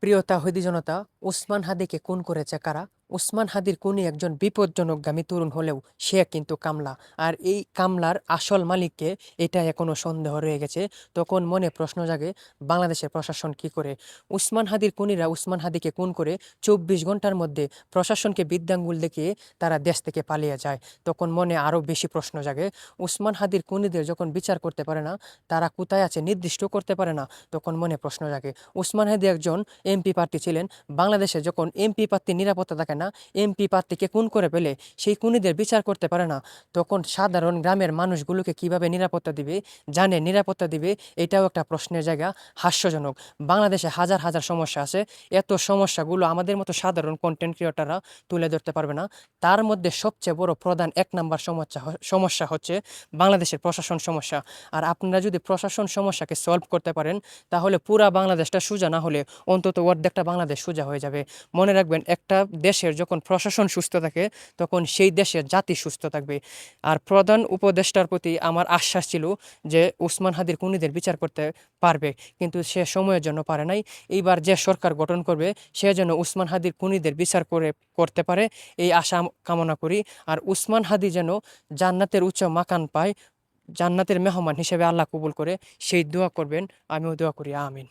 প্রিয় তাহিদি জনতা, উসমান হাদিকে খুন করেছে কারা? উসমান হাদির খুনি একজন বিপজ্জনকগামী তরুণ হলেও সে কিন্তু কামলা। আর এই কামলার আসল মালিককে, এটা এখনো সন্দেহ রয়ে গেছে। তখন মনে প্রশ্ন জাগে, বাংলাদেশের প্রশাসন কি করে? উসমান হাদির খুনিরা উসমান হাদিকে খুন করে 24 ঘন্টার মধ্যে প্রশাসনকে বৃদ্ধাঙ্গুল দেখিয়ে তারা দেশ থেকে পালিয়ে যায়। তখন মনে আরও বেশি প্রশ্ন জাগে, উসমান হাদির খুনিদের যখন বিচার করতে পারে না, তারা কোথায় আছে নির্দিষ্ট করতে পারে না, তখন মনে প্রশ্ন জাগে। উসমান হাদি একজন এমপি প্রার্থী ছিলেন। বাংলাদেশে যখন এমপি প্রার্থীর নিরাপত্তা থাকে না, এমপি প্রার্থীকে খুন করে ফেলে, সেই খুনিদের বিচার করতে পারে না, তখন সাধারণ গ্রামের মানুষগুলোকে কিভাবে নিরাপত্তা দিবে, জানে নিরাপত্তা দিবে? এটাও একটা প্রশ্নের জায়গা। হাস্যজনক। বাংলাদেশে হাজার হাজার সমস্যা আছে, এত সমস্যাগুলো আমাদের মতো সাধারণ কন্টেন্ট ক্রিয়েটাররা তুলে ধরতে পারবে না। তার মধ্যে সবচেয়ে বড় প্রধান 1 নম্বর সমস্যা হচ্ছে বাংলাদেশের প্রশাসন সমস্যা। আর আপনারা যদি প্রশাসন সমস্যাকে সলভ করতে পারেন, তাহলে পুরা বাংলাদেশটা সোজা না হলে অন্তত অর্ধেকটা বাংলাদেশ সোজা হয়ে যাবে। মনে রাখবেন, একটা দেশের যখন প্রশাসন সুস্থ থাকে, তখন সেই দেশের জাতি সুস্থ থাকবে। আর প্রধান উপদেষ্টার প্রতি আমার আশ্বাস ছিল যে উসমান হাদির খুনিদের বিচার করতে পারবে, কিন্তু সে সময়ের জন্য পারে নাই। এইবার যে সরকার গঠন করবে, সে যেন উসমান হাদির খুনিদের বিচার করতে পারে, এই আশা কামনা করি। আর উসমান হাদি যেন জান্নাতের উচ্চ মাকান পায়, জান্নাতের মেহমান হিসেবে আল্লাহ কবুল করে, সেই দোয়া করবেন। আমিও দোয়া করি। আমিন।